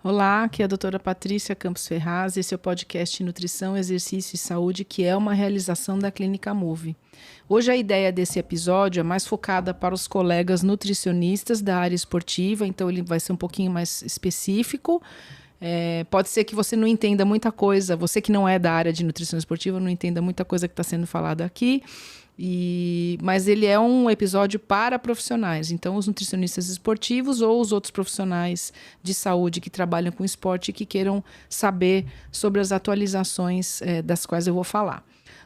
Olá, aqui é a doutora Patrícia Campos Ferraz, esse é o podcast Nutrição, Exercício e Saúde, que é uma realização da Clínica Move. Hoje a ideia desse episódio é mais focada para os colegas nutricionistas da área esportiva, então ele vai ser um pouquinho mais específico. Pode ser que você não entenda muita coisa, você que não é da área de nutrição esportiva não entenda muita coisa que está sendo falada aqui, mas ele é um episódio para profissionais, então os nutricionistas esportivos ou os outros profissionais de saúde que trabalham com esporte e que queiram saber sobre as atualizações das quais eu vou falar.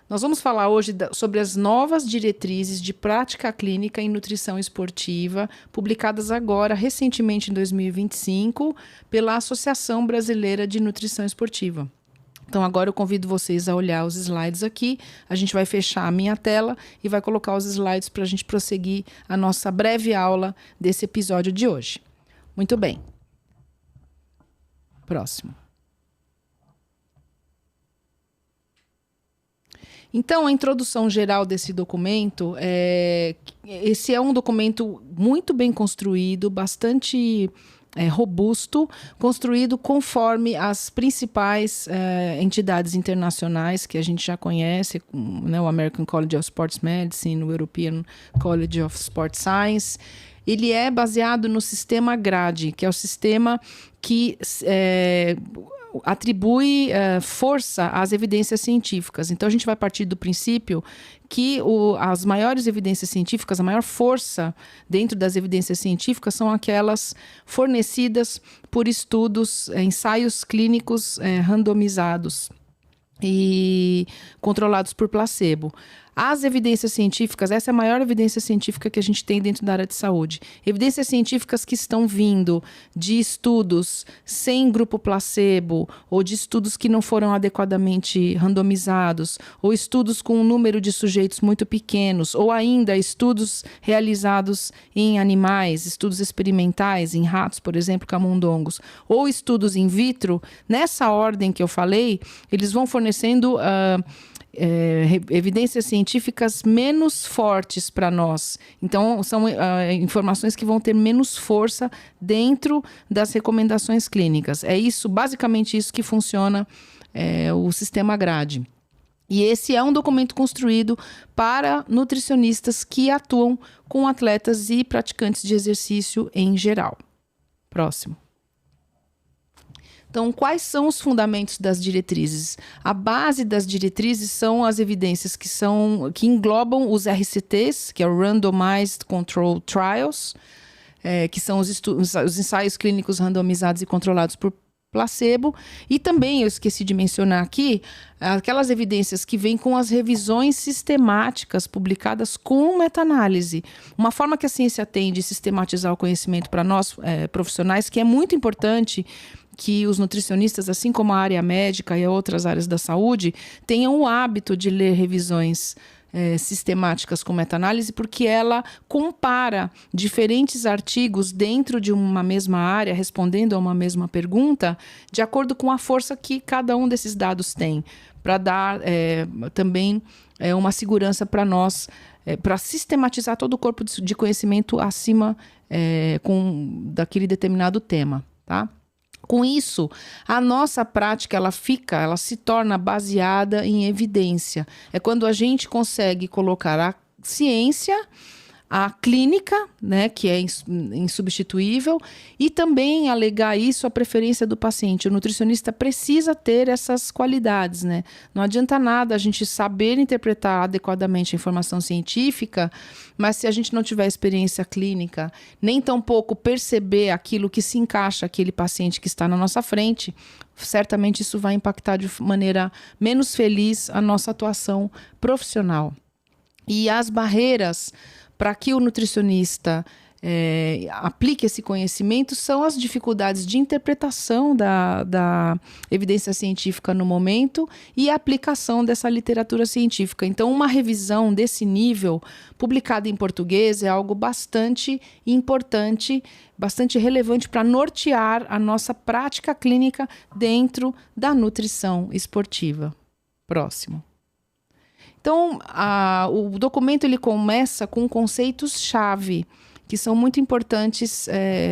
Nós vamos falar hoje sobre as novas diretrizes de prática clínica em nutrição esportiva, publicadas agora, recentemente em 2025, pela Associação Brasileira de Nutrição Esportiva. Então agora eu convido vocês a olhar os slides aqui, a gente vai fechar a minha tela e vai colocar os slides para a gente prosseguir a nossa breve aula desse episódio de hoje. Muito bem. Próximo. Então, a introdução geral desse documento, esse é um documento muito bem construído, bastante robusto, construído conforme as principais entidades internacionais que a gente já conhece, né, o American College of Sports Medicine, o European College of Sport Science. Ele é baseado no sistema GRADE, que é o sistema que atribui força às evidências científicas. Então, a gente vai partir do princípio que as maiores evidências científicas, a maior força dentro das evidências científicas são aquelas fornecidas por estudos, ensaios clínicos randomizados e controlados por placebo. As evidências científicas, essa é a maior evidência científica que a gente tem dentro da área de saúde. Evidências científicas que estão vindo de estudos sem grupo placebo, ou de estudos que não foram adequadamente randomizados, ou estudos com um número de sujeitos muito pequenos, ou ainda estudos realizados em animais, estudos experimentais, em ratos, por exemplo, camundongos, ou estudos in vitro. Nessa ordem que eu falei, eles vão fornecendo evidências científicas menos fortes para nós. Então, são informações que vão ter menos força dentro das recomendações clínicas. É isso, basicamente isso que funciona o sistema GRADE. E esse é um documento construído para nutricionistas que atuam com atletas e praticantes de exercício em geral. Próximo. Então, quais são os fundamentos das diretrizes? A base das diretrizes são as evidências que englobam os RCTs, que é o Randomized Controlled Trials, que são os ensaios clínicos randomizados e controlados por placebo, e também, eu esqueci de mencionar aqui, aquelas evidências que vêm com as revisões sistemáticas publicadas com meta-análise. Uma forma que a ciência tem de sistematizar o conhecimento para nós profissionais, que é muito importante que os nutricionistas, assim como a área médica e outras áreas da saúde, tenham o hábito de ler revisões sistemáticas com meta-análise, porque ela compara diferentes artigos dentro de uma mesma área, respondendo a uma mesma pergunta, de acordo com a força que cada um desses dados tem, para dar também uma segurança para nós, para sistematizar todo o corpo de conhecimento acima daquele determinado tema, tá? Com isso, a nossa prática ela se torna baseada em evidência. É quando a gente consegue colocar a ciência, a clínica, né, que é insubstituível, e também alegar isso à preferência do paciente. O nutricionista precisa ter essas qualidades, né? Não adianta nada a gente saber interpretar adequadamente a informação científica, mas se a gente não tiver experiência clínica, nem tampouco perceber aquilo que se encaixa aquele paciente que está na nossa frente, certamente isso vai impactar de maneira menos feliz a nossa atuação profissional. E as barreiras para que o nutricionista aplique esse conhecimento são as dificuldades de interpretação da evidência científica no momento e a aplicação dessa literatura científica. Então, uma revisão desse nível, publicada em português, é algo bastante importante, bastante relevante para nortear a nossa prática clínica dentro da nutrição esportiva. Próximo. Então, o documento ele começa com conceitos-chave, que são muito importantes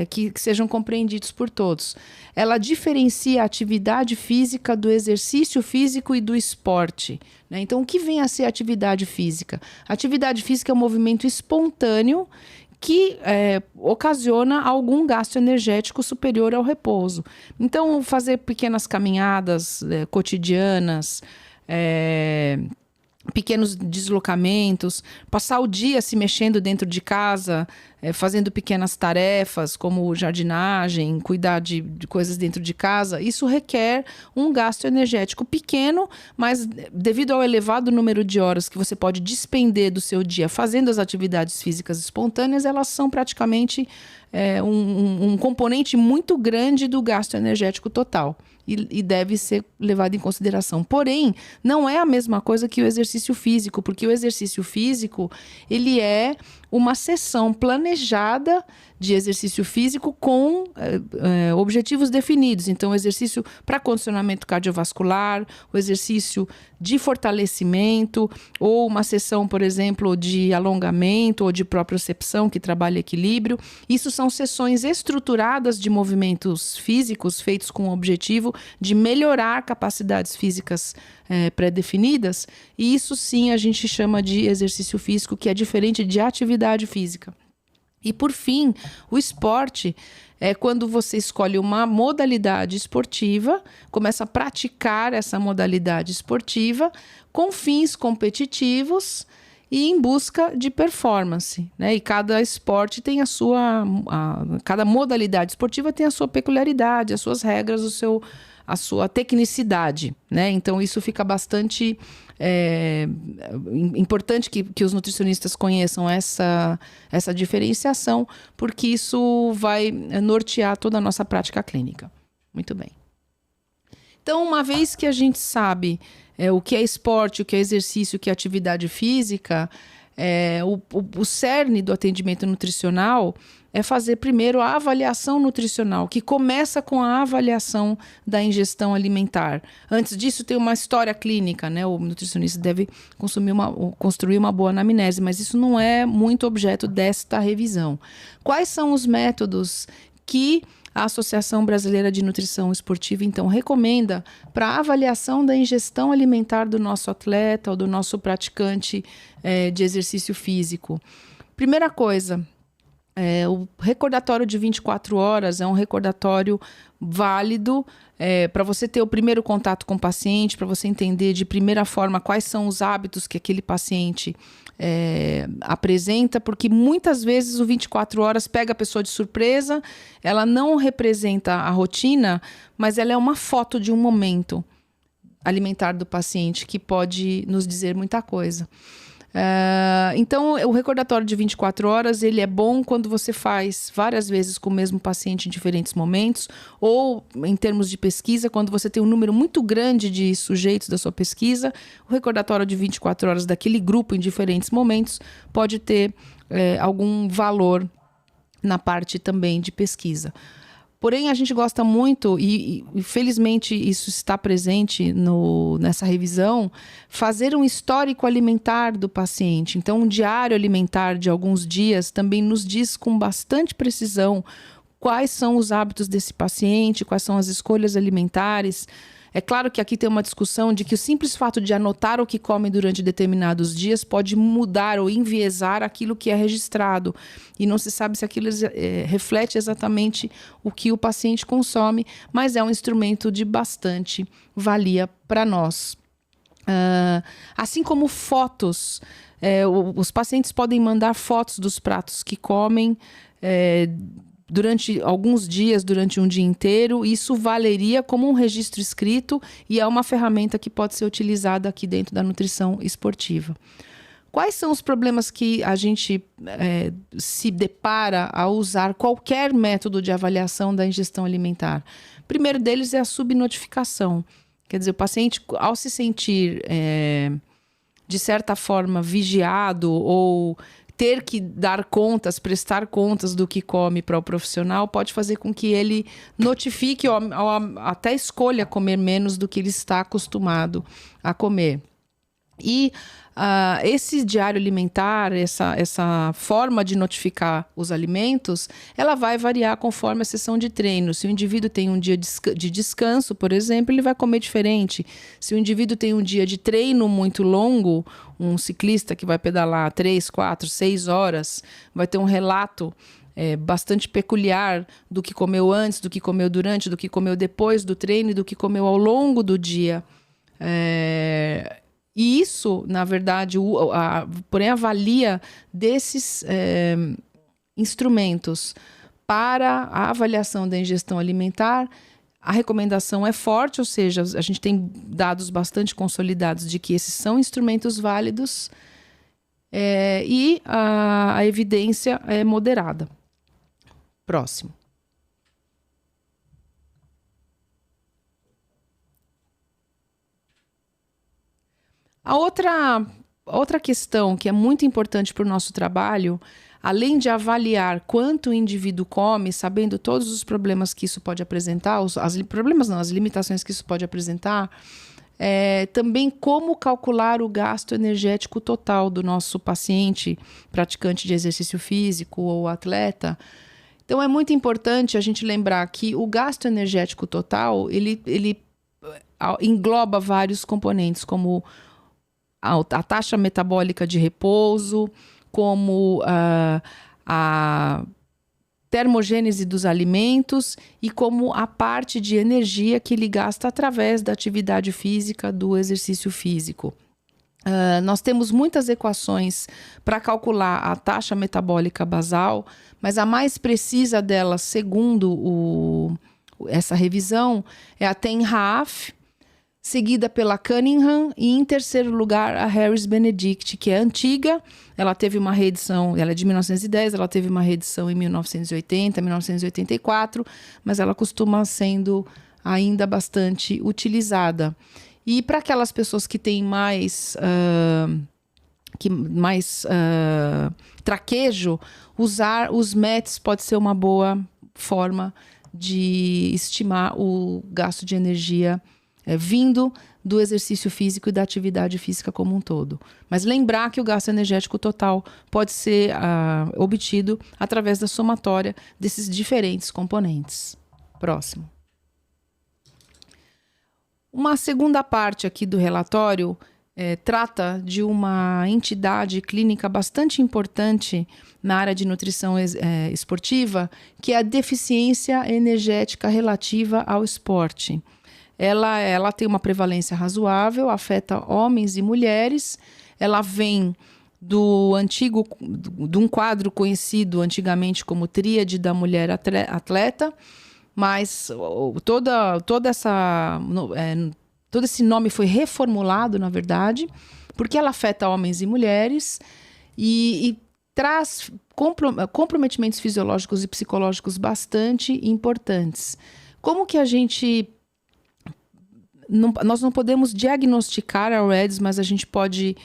que sejam compreendidos por todos. Ela diferencia a atividade física do exercício físico e do esporte, né? Então, o que vem a ser atividade física? Atividade física é um movimento espontâneo que ocasiona algum gasto energético superior ao repouso. Então, fazer pequenas caminhadas cotidianas, pequenos deslocamentos, passar o dia se mexendo dentro de casa, fazendo pequenas tarefas como jardinagem, cuidar de coisas dentro de casa, isso requer um gasto energético pequeno, mas devido ao elevado número de horas que você pode despender do seu dia fazendo as atividades físicas espontâneas, elas são praticamente um componente muito grande do gasto energético total. E deve ser levado em consideração. Porém, não é a mesma coisa que o exercício físico, porque o exercício físico, ele é uma sessão planejada de exercício físico com objetivos definidos. Então, o exercício para condicionamento cardiovascular, o exercício de fortalecimento, ou uma sessão, por exemplo, de alongamento ou de propriocepção, que trabalha equilíbrio. Isso são sessões estruturadas de movimentos físicos feitos com o objetivo de melhorar capacidades físicas pré-definidas. E isso sim a gente chama de exercício físico, que é diferente de atividade física. E por fim, o esporte é quando você escolhe uma modalidade esportiva, começa a praticar essa modalidade esportiva com fins competitivos e em busca de performance, né? E cada esporte tem cada modalidade esportiva tem a sua peculiaridade, as suas regras, a sua tecnicidade, né? Então isso fica bastante importante que os nutricionistas conheçam essa diferenciação, porque isso vai nortear toda a nossa prática clínica. Muito bem. Então, uma vez que a gente sabe o que é esporte, o que é exercício, o que é atividade física, o cerne do atendimento nutricional é fazer primeiro a avaliação nutricional, que começa com a avaliação da ingestão alimentar. Antes disso, tem uma história clínica, né? O nutricionista deve construir uma boa anamnese, mas isso não é muito objeto desta revisão. Quais são os métodos que a Associação Brasileira de Nutrição Esportiva, então, recomenda para a avaliação da ingestão alimentar do nosso atleta ou do nosso praticante de exercício físico? Primeira coisa, o recordatório de 24 horas é um recordatório válido para você ter o primeiro contato com o paciente, para você entender de primeira forma quais são os hábitos que aquele paciente apresenta, porque muitas vezes o 24 horas pega a pessoa de surpresa, ela não representa a rotina, mas ela é uma foto de um momento alimentar do paciente que pode nos dizer muita coisa. Então, o recordatório de 24 horas, ele é bom quando você faz várias vezes com o mesmo paciente em diferentes momentos, ou em termos de pesquisa, quando você tem um número muito grande de sujeitos da sua pesquisa, o recordatório de 24 horas daquele grupo em diferentes momentos pode ter algum valor na parte também de pesquisa. Porém, a gente gosta muito, e felizmente isso está presente nessa revisão, fazer um histórico alimentar do paciente. Então, um diário alimentar de alguns dias também nos diz com bastante precisão quais são os hábitos desse paciente, quais são as escolhas alimentares. É claro que aqui tem uma discussão de que o simples fato de anotar o que come durante determinados dias pode mudar ou enviesar aquilo que é registrado. E não se sabe se aquilo reflete exatamente o que o paciente consome, mas é um instrumento de bastante valia para nós. Assim como fotos, os pacientes podem mandar fotos dos pratos que comem, durante alguns dias, durante um dia inteiro. Isso valeria como um registro escrito e é uma ferramenta que pode ser utilizada aqui dentro da nutrição esportiva. Quais são os problemas que a gente se depara ao usar qualquer método de avaliação da ingestão alimentar? O primeiro deles é a subnotificação. Quer dizer, o paciente, ao se sentir, de certa forma, vigiado ou ter que dar contas, prestar contas do que come para o profissional, pode fazer com que ele notifique ou até escolha comer menos do que ele está acostumado a comer. E esse diário alimentar, essa forma de notificar os alimentos, ela vai variar conforme a sessão de treino. Se o indivíduo tem um dia de descanso, por exemplo, ele vai comer diferente. Se o indivíduo tem um dia de treino muito longo, um ciclista que vai pedalar 3, 4, 6 horas, vai ter um relato bastante peculiar do que comeu antes, do que comeu durante, do que comeu depois do treino e do que comeu ao longo do dia. E isso, na verdade, porém, a valia desses instrumentos para a avaliação da ingestão alimentar, a recomendação é forte, ou seja, a gente tem dados bastante consolidados de que esses são instrumentos válidos e a evidência é moderada. Próximo. A outra questão que é muito importante para o nosso trabalho, além de avaliar quanto o indivíduo come, sabendo todos os problemas que isso pode apresentar, as limitações que isso pode apresentar, também como calcular o gasto energético total do nosso paciente, praticante de exercício físico ou atleta. Então, é muito importante a gente lembrar que o gasto energético total, ele engloba vários componentes, como a taxa metabólica de repouso, como a termogênese dos alimentos e como a parte de energia que ele gasta através da atividade física, do exercício físico. Nós temos muitas equações para calcular a taxa metabólica basal, mas a mais precisa delas, segundo essa revisão, é a TENRAF, seguida pela Cunningham e, em terceiro lugar, a Harris-Benedict, que é antiga. Ela teve uma reedição, ela é de 1910, ela teve uma reedição em 1980, 1984, mas ela costuma sendo ainda bastante utilizada. E para aquelas pessoas que têm mais traquejo, usar os METs pode ser uma boa forma de estimar o gasto de energia vindo do exercício físico e da atividade física como um todo. Mas lembrar que o gasto energético total pode ser obtido através da somatória desses diferentes componentes. Próximo. Uma segunda parte aqui do relatório trata de uma entidade clínica bastante importante na área de nutrição esportiva, que é a deficiência energética relativa ao esporte. Ela tem uma prevalência razoável, afeta homens e mulheres. Ela vem de um quadro conhecido antigamente como tríade da mulher atleta, mas todo esse nome foi reformulado, na verdade, porque ela afeta homens e mulheres e traz comprometimentos fisiológicos e psicológicos bastante importantes. Como que a gente... nós não podemos diagnosticar a REDS, mas a gente pode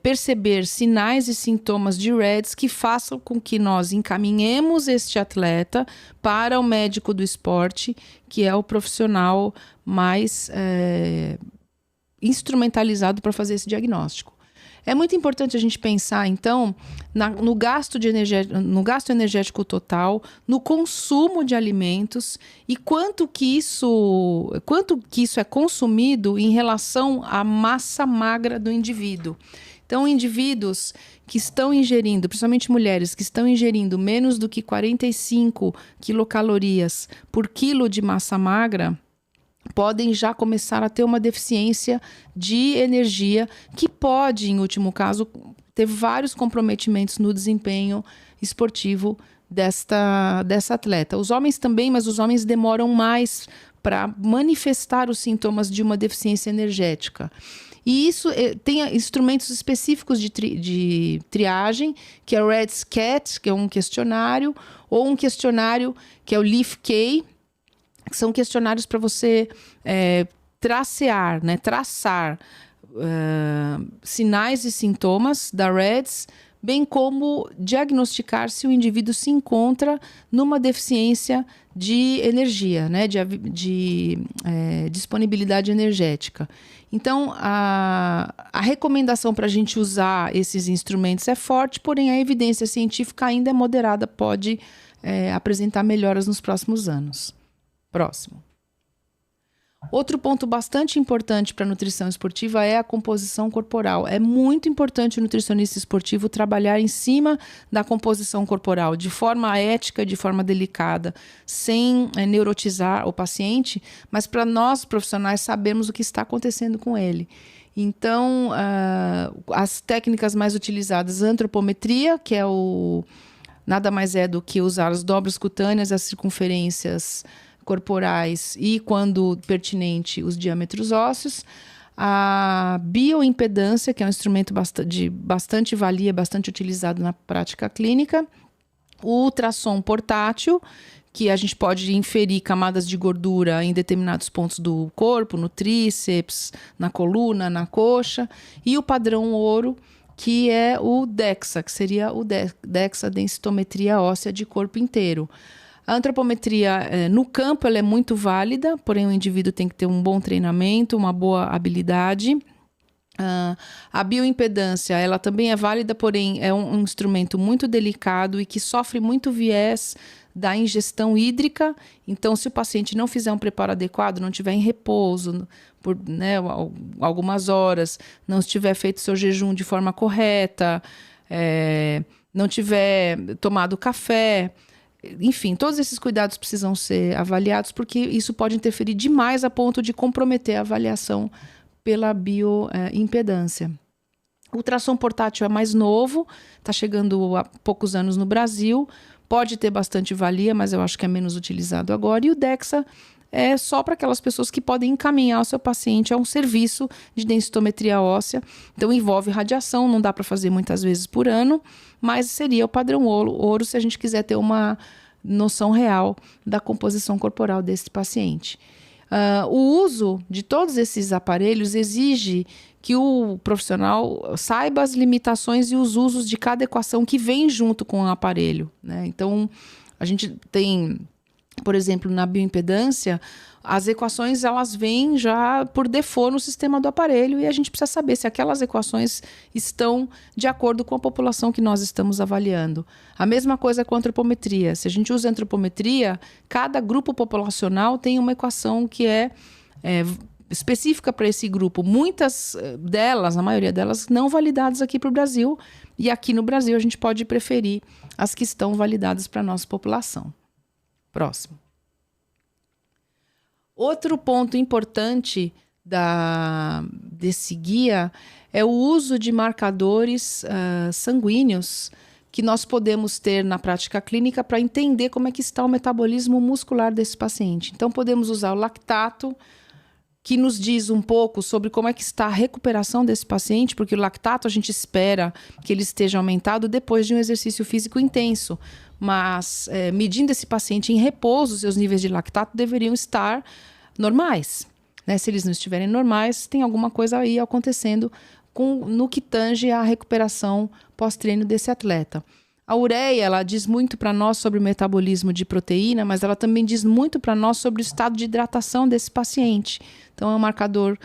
perceber sinais e sintomas de REDS que façam com que nós encaminhemos este atleta para o médico do esporte, que é o profissional mais instrumentalizado para fazer esse diagnóstico. É muito importante a gente pensar, então, no gasto energético total, no consumo de alimentos e quanto que isso é consumido em relação à massa magra do indivíduo. Então, indivíduos que estão ingerindo, principalmente mulheres, que estão ingerindo menos do que 45 quilocalorias por quilo de massa magra, podem já começar a ter uma deficiência de energia que pode, em último caso, ter vários comprometimentos no desempenho esportivo dessa atleta. Os homens também, mas os homens demoram mais para manifestar os sintomas de uma deficiência energética. E isso tem instrumentos específicos de triagem, que é o REDS-CAT, que é um questionário, ou um questionário que é o LEAF-K, que são questionários para você traçar sinais e sintomas da REDS bem como diagnosticar se o indivíduo se encontra numa deficiência de energia, né, de disponibilidade energética. Então, a recomendação para a gente usar esses instrumentos é forte, porém a evidência científica ainda é moderada, pode apresentar melhoras nos próximos anos. Próximo. Outro ponto bastante importante para a nutrição esportiva é a composição corporal. É muito importante o nutricionista esportivo trabalhar em cima da composição corporal, de forma ética, de forma delicada, sem neurotizar o paciente, mas para nós profissionais sabermos o que está acontecendo com ele. Então, as técnicas mais utilizadas, a antropometria, que é nada mais é do que usar as dobras cutâneas, as circunferências corporais e, quando pertinente, os diâmetros ósseos. A bioimpedância, que é um instrumento de bastante valia, bastante utilizado na prática clínica. O ultrassom portátil, que a gente pode inferir camadas de gordura em determinados pontos do corpo, no tríceps, na coluna, na coxa. E o padrão ouro, que é o DEXA, que seria o DEXA, densitometria óssea de corpo inteiro. A antropometria, no campo, ela é muito válida, porém o indivíduo tem que ter um bom treinamento, uma boa habilidade. A bioimpedância, ela também é válida, porém é um instrumento muito delicado e que sofre muito viés da ingestão hídrica. Então, se o paciente não fizer um preparo adequado, não tiver em repouso por algumas horas, não estiver feito seu jejum de forma correta, não tiver tomado café, enfim, todos esses cuidados precisam ser avaliados, porque isso pode interferir demais a ponto de comprometer a avaliação pela bioimpedância. O ultrassom portátil é mais novo, está chegando há poucos anos no Brasil, pode ter bastante valia, mas eu acho que é menos utilizado agora. E o DEXA é só para aquelas pessoas que podem encaminhar o seu paciente a um serviço de densitometria óssea. Então envolve radiação, não dá para fazer muitas vezes por ano, mas seria o padrão ouro se a gente quiser ter uma noção real da composição corporal desse paciente. O uso de todos esses aparelhos exige que o profissional saiba as limitações e os usos de cada equação que vem junto com o aparelho, né? Então, a gente tem, por exemplo, na bioimpedância, as equações elas vêm já por default no sistema do aparelho e a gente precisa saber se aquelas equações estão de acordo com a população que nós estamos avaliando. A mesma coisa com a antropometria. Se a gente usa a antropometria, cada grupo populacional tem uma equação que é específica para esse grupo. Muitas delas, a maioria delas, não validadas aqui para o Brasil. E aqui no Brasil a gente pode preferir as que estão validadas para a nossa população. Próximo. Outro ponto importante desse guia é o uso de marcadores sanguíneos que nós podemos ter na prática clínica para entender como é que está o metabolismo muscular desse paciente. Então, podemos usar o lactato, que nos diz um pouco sobre como é que está a recuperação desse paciente, porque o lactato a gente espera que ele esteja aumentado depois de um exercício físico intenso. Mas, medindo esse paciente em repouso, seus níveis de lactato deveriam estar normais, né? Se eles não estiverem normais, tem alguma coisa aí acontecendo no que tange à recuperação pós-treino desse atleta. A ureia, ela diz muito para nós sobre o metabolismo de proteína, mas ela também diz muito para nós sobre o estado de hidratação desse paciente. Então, é um marcador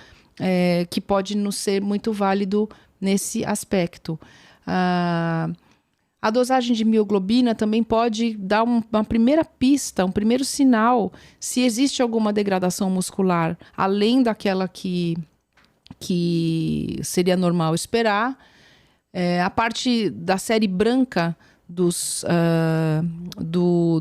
que pode nos ser muito válido nesse aspecto. A dosagem de mioglobina também pode dar uma primeira pista, um primeiro sinal se existe alguma degradação muscular, além daquela que seria normal esperar. A parte da série branca do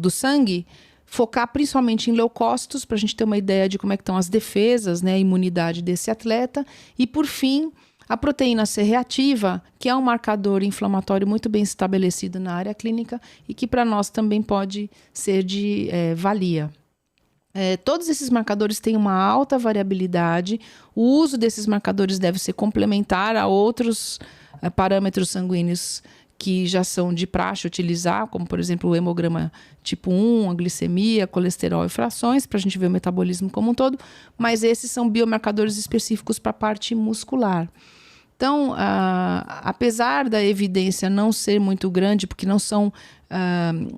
sangue, focar principalmente em leucócitos, para a gente ter uma ideia de como é que estão as defesas, né, a imunidade desse atleta. E, por fim, a proteína C reativa, que é um marcador inflamatório muito bem estabelecido na área clínica e que para nós também pode ser de valia. Todos esses marcadores têm uma alta variabilidade. O uso desses marcadores deve ser complementar a outros parâmetros sanguíneos que já são de praxe utilizar, como, por exemplo, o hemograma tipo 1, a glicemia, colesterol e frações, para a gente ver o metabolismo como um todo, mas esses são biomarcadores específicos para a parte muscular. Então, apesar da evidência não ser muito grande, porque não são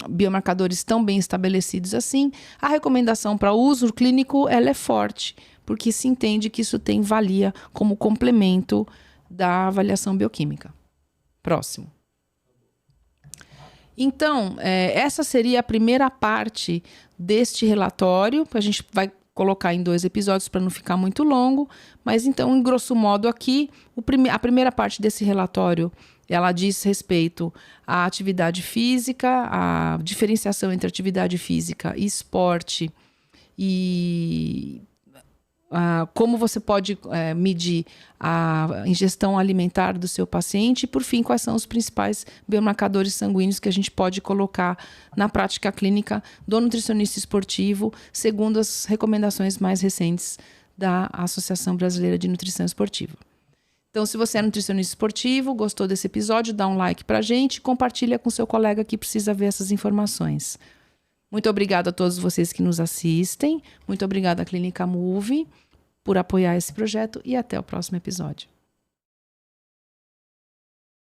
biomarcadores tão bem estabelecidos assim, a recomendação para uso clínico ela é forte, porque se entende que isso tem valia como complemento da avaliação bioquímica. Próximo. Então, essa seria a primeira parte deste relatório, que a gente vai colocar em 2 episódios para não ficar muito longo, mas então, em grosso modo aqui, a primeira parte desse relatório, ela diz respeito à atividade física, à diferenciação entre atividade física e esporte e como você pode medir a ingestão alimentar do seu paciente e, por fim, quais são os principais biomarcadores sanguíneos que a gente pode colocar na prática clínica do nutricionista esportivo, segundo as recomendações mais recentes da Associação Brasileira de Nutrição Esportiva. Então, se você é nutricionista esportivo, gostou desse episódio, dá um like pra gente e compartilha com seu colega que precisa ver essas informações. Muito obrigada a todos vocês que nos assistem. Muito obrigada à Clínica Move por apoiar esse projeto e até o próximo episódio.